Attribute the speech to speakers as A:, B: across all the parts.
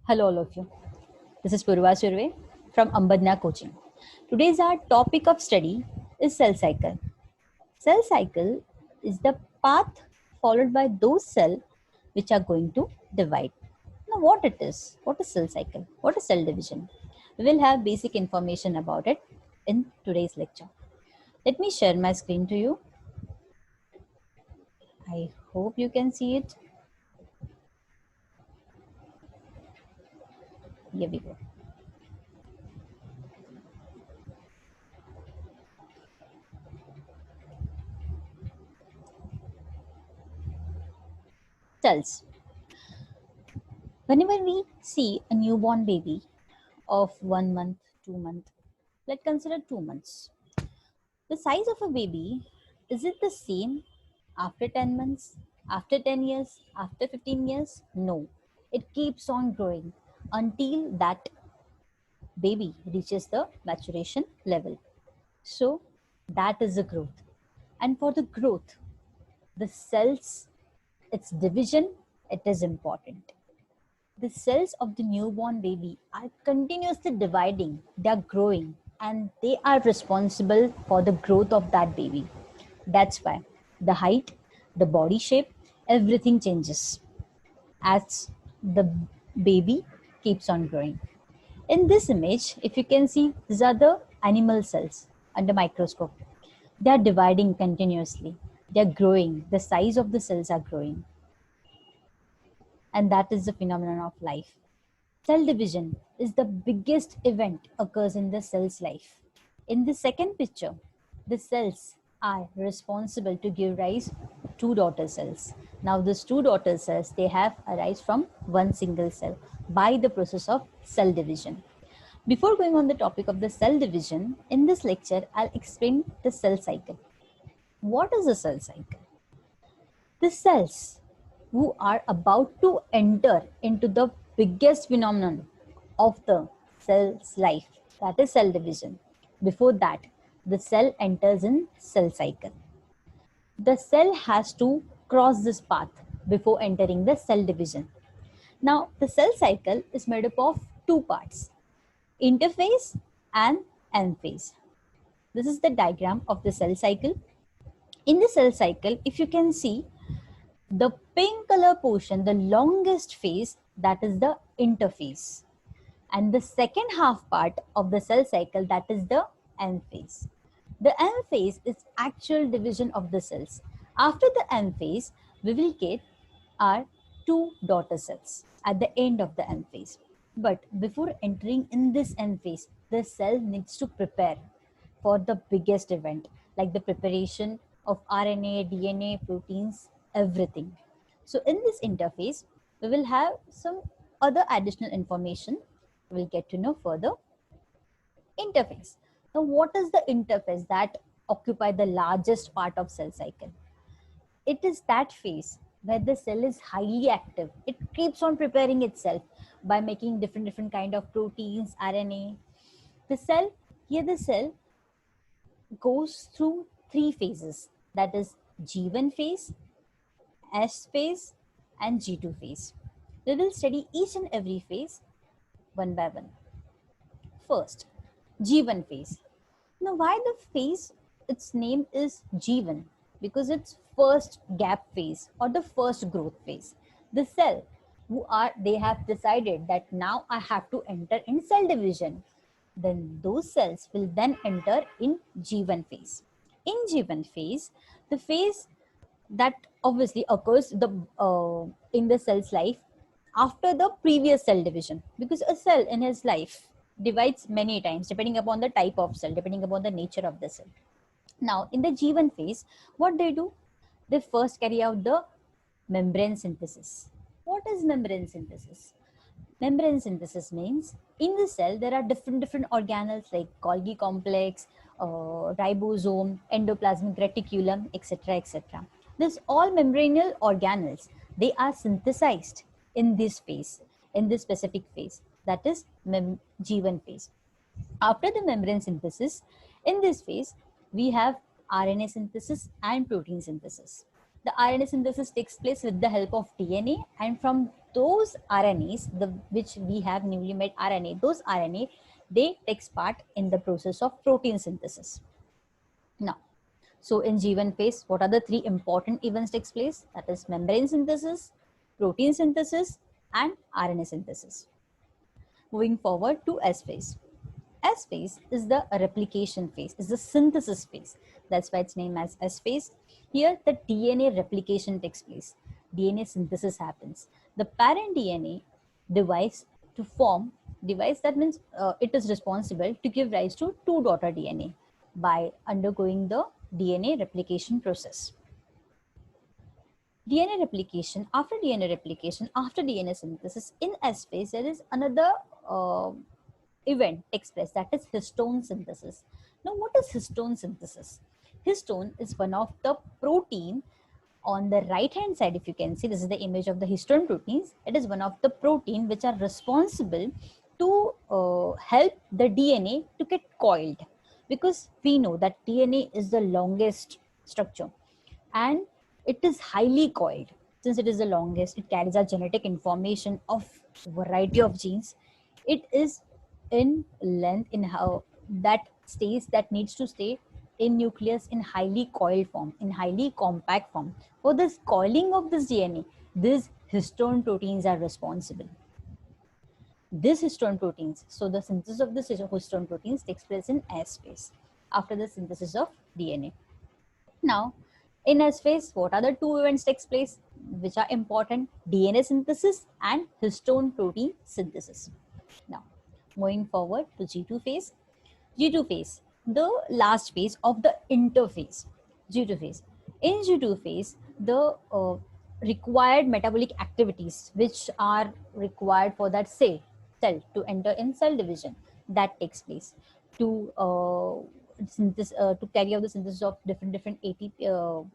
A: Hello, all of you. This is Purva Surve from Ambadnya Coaching. Today's our topic of study is cell cycle. Cell cycle is the path followed by those cells which are going to divide. Now, what it is? What is cell cycle? What is cell division? We will have basic information about it in today's lecture. Let me share my screen to you. I hope you can see it. Here we go. Cells. Whenever we see a newborn baby of 1 month, 2 months, let's consider 2 months. The size of a baby, is it the same after 10 months, after 10 years, after 15 years? No. It keeps on growing until that baby reaches the maturation level. So that is the growth. And for the growth, the cells, its division, it is important. The cells of the newborn baby are continuously dividing, they are growing, and they are responsible for the growth of that baby. That's why the height, the body shape, everything changes as the baby keeps on growing. In this image, if you can see, these are the animal cells under microscope. They are dividing continuously. They are growing. The size of the cells are growing. And that is the phenomenon of life. Cell division is the biggest event occurs in the cell's life. In the second picture, the cells are responsible to give rise two daughter cells. Now these two daughter cells, they have arise from one single cell by the process of cell division. Before going on the topic of the cell division, in this lecture, I'll explain the cell cycle. What is a cell cycle? The cells who are about to enter into the biggest phenomenon of the cell's life, that is cell division. Before that, the cell enters in cell cycle. The cell has to cross this path before entering the cell division. Now, the cell cycle is made up of two parts, interphase and M-phase. This is the diagram of the cell cycle. In the cell cycle, if you can see, the pink color portion, the longest phase, that is the interphase. And the second half part of the cell cycle, that is the M phase. The M phase is actual division of the cells. After the M phase, we will get our two daughter cells at the end of the M phase. But before entering in this M phase, the cell needs to prepare for the biggest event, like the preparation of RNA, DNA, proteins, everything. So in this interphase, we will have some other additional information we'll get to know further. Interphase. Now, what is the interphase that occupy the largest part of cell cycle? It is that phase where the cell is highly active. It keeps on preparing itself by making different kind of proteins, RNA. The cell goes through three phases, that is G1 phase, S phase, and G2 phase. We will study each and every phase one by one. First, G1 phase. Now, why the phase, its name is G1? Because it's first gap phase or the first growth phase. The cell they have decided that now I have to enter in cell division. Then those cells will then enter in G1 phase. In G1 phase, the phase that obviously occurs in the cell's life after the previous cell division, because a cell in his life divides many times depending upon the type of cell, depending upon the nature of the cell. Now in the G1 phase, what they do, they first carry out the membrane synthesis. What is membrane synthesis? Membrane synthesis means in the cell there are different organelles like Golgi complex, ribosome, endoplasmic reticulum, etc., etc. This all membranal organelles, they are synthesized in this phase, in this specific phase, that is G1 phase. After the membrane synthesis, in this phase, we have RNA synthesis and protein synthesis. The RNA synthesis takes place with the help of DNA, and from those RNAs, which we have newly made RNA, those RNA, they takes part in the process of protein synthesis. Now, so in G1 phase, what are the three important events takes place? That is membrane synthesis, protein synthesis, and RNA synthesis. Moving forward to S phase. S phase is the replication phase, is the synthesis phase. That's why it's named as S phase. Here, the DNA replication takes place. DNA synthesis happens. The parent DNA device to form, device that means it is responsible to give rise to two daughter DNA by undergoing the DNA replication process. DNA replication, after DNA replication, after DNA synthesis, in S phase, there is another event takes place, that is histone synthesis. Now, what is histone synthesis? Histone is one of the protein on the right hand side. If you can see, this is the image of the histone proteins. It is one of the protein which are responsible to help the DNA to get coiled, because we know that DNA is the longest structure and it is highly coiled. Since it is the longest, it carries our genetic information of variety of genes. It is in length, in how that stays, that needs to stay in nucleus in highly coiled form, in highly compact form. For this coiling of this DNA, these histone proteins are responsible. These histone proteins, so the synthesis of this histone proteins takes place in S phase after the synthesis of DNA. Now, in S phase, what are the two events takes place which are important? DNA synthesis and histone protein synthesis. Now, moving forward to G2 phase. G2 phase, the last phase of the interphase. G2 phase. In G2 phase, the required metabolic activities which are required for that cell to enter in cell division, that takes place to to carry out the synthesis of different ATP,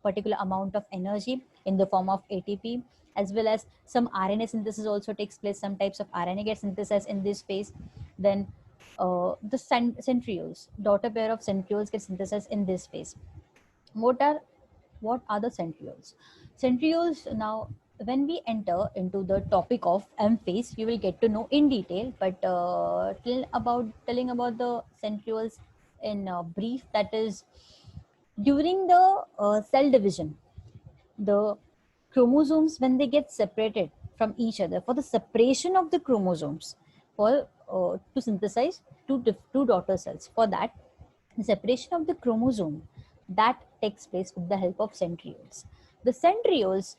A: particular amount of energy in the form of ATP, as well as some RNA synthesis also takes place. Some types of RNA get synthesized in this phase. Then the centrioles, daughter pair of centrioles get synthesized in this phase. What are the centrioles? Centrioles, now when we enter into the topic of M phase, you will get to know in detail, but telling about the centrioles in brief, that is during the cell division, the chromosomes, when they get separated from each other, for the separation of the chromosomes, for to synthesize two daughter cells, for that the separation of the chromosome, that takes place with the help of centrioles. The centrioles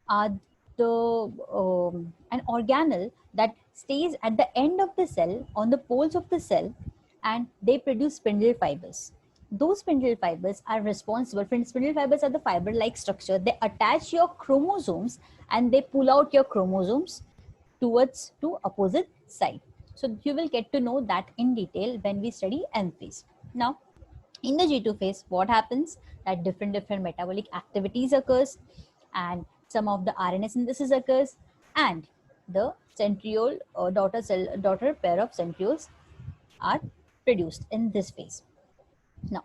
A: are an organelle that stays at the end of the cell, on the poles of the cell, and they produce spindle fibers. Those spindle fibers are responsible. Spindle fibers are the fiber-like structure. They attach your chromosomes and they pull out your chromosomes towards to opposite side. So you will get to know that in detail when we study M phase. Now, in the G2 phase, what happens? That different metabolic activities occurs, and some of the RNA synthesis occurs, and the centriole or daughter pair of centrioles are produced in this phase. Now,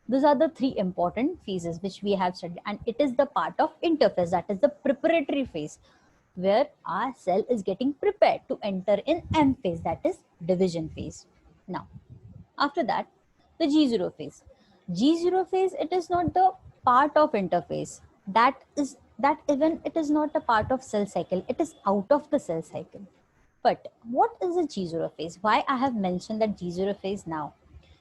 A: these are the three important phases which we have studied, and it is the part of interphase, that is the preparatory phase, where our cell is getting prepared to enter in M phase, that is division phase. Now, after that, the G0 phase. G0 phase, it is not the part of interphase. That even it is not a part of cell cycle. It is out of the cell cycle. But what is the G0 phase? Why I have mentioned that G0 phase now?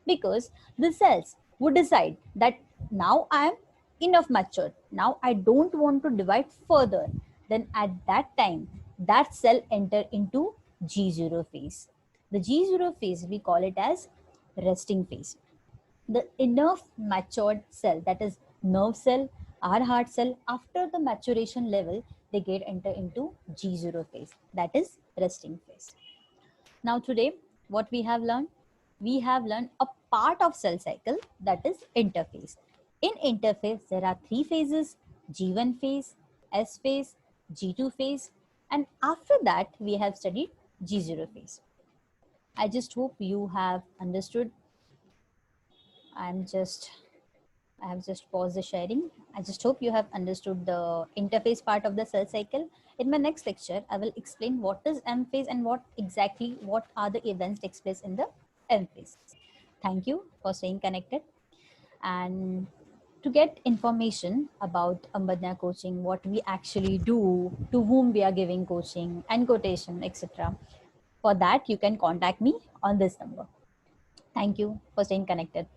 A: Because the cells would decide that now I am enough matured. Now I don't want to divide further. Then at that time, that cell enter into G0 phase. The G0 phase, we call it as resting phase. The enough matured cell, that is nerve cell, our heart cell, after the maturation level, they get enter into G0 phase, that is resting phase. Now today, what we have learned? We have learned a part of cell cycle, that is interphase. In interphase, there are three phases: G1 phase, S phase, G2 phase, and after that, we have studied G0 phase. I just hope you have understood. I'm just I have just paused the sharing. I just hope you have understood the interface part of the cell cycle. In my next lecture, I will explain what is M phase and what are the events takes place in the M phase. Thank you for staying connected. And to get information about Ambadnya coaching, what we actually do, to whom we are giving coaching and quotation, etc. For that, you can contact me on this number. Thank you for staying connected.